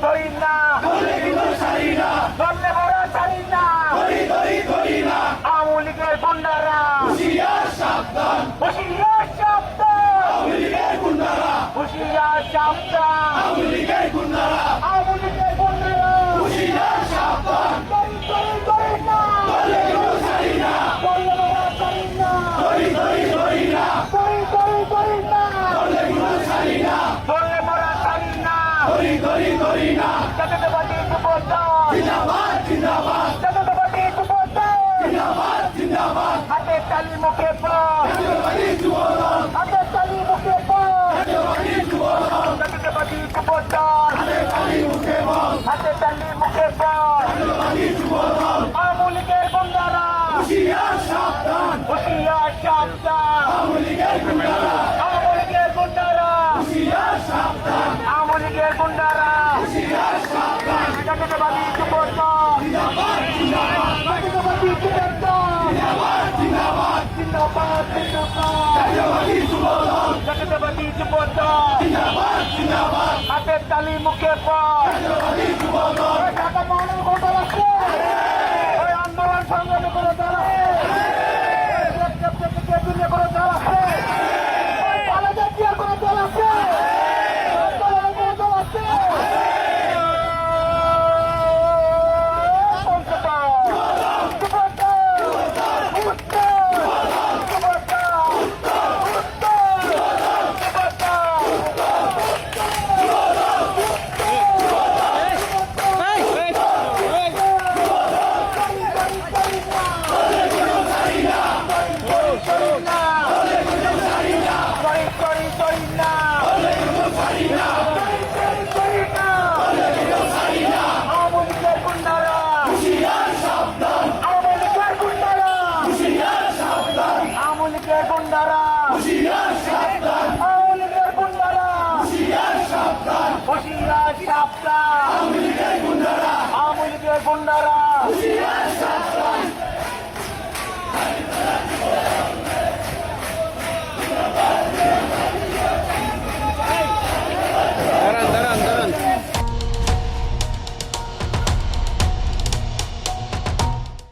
ধরি না ধরলে বড় ছাড়ি না আওয়ামী লীগের গুন্ডারা হুঁশিয়ার সাবধান হুঁশিয়ার সাবধান আওয়ামী লীগের গুন্ডারা হুঁশিয়ার সাবধান ধরি না ধরলে বড় ছাড়ি না ধরি না ধরলে বড় ছাড়ি না ধরি না জাতীয়তাবাদী যুবদল জিন্দাবাদ জাতীয়তাবাদী যুবদল জিন্দাবাদ হাতে তালি মুখে পড় হাতে তালি মুখে পড় জাতীয়তাবাদী যুবদল হাতে তালি মুখে পড় আওয়ামী লীগের গুন্ডারা হুঁশিয়ার সাবধান আওয়ামী লীগের গুন্ডারা জাতীয়তাবাদী যুবদল জাতীয়তাবাদী যুবদল জাতীয়তাবাদী যুবদল হাতের তালি মুখে পড় ঢাকা মহানগর কোটাল আছে ওই আন্দোলন সংগ্রামে কোনো দল আছে কোনো দল আছে কোনো দল আছে আওয়ামী লীগের গুন্ডারা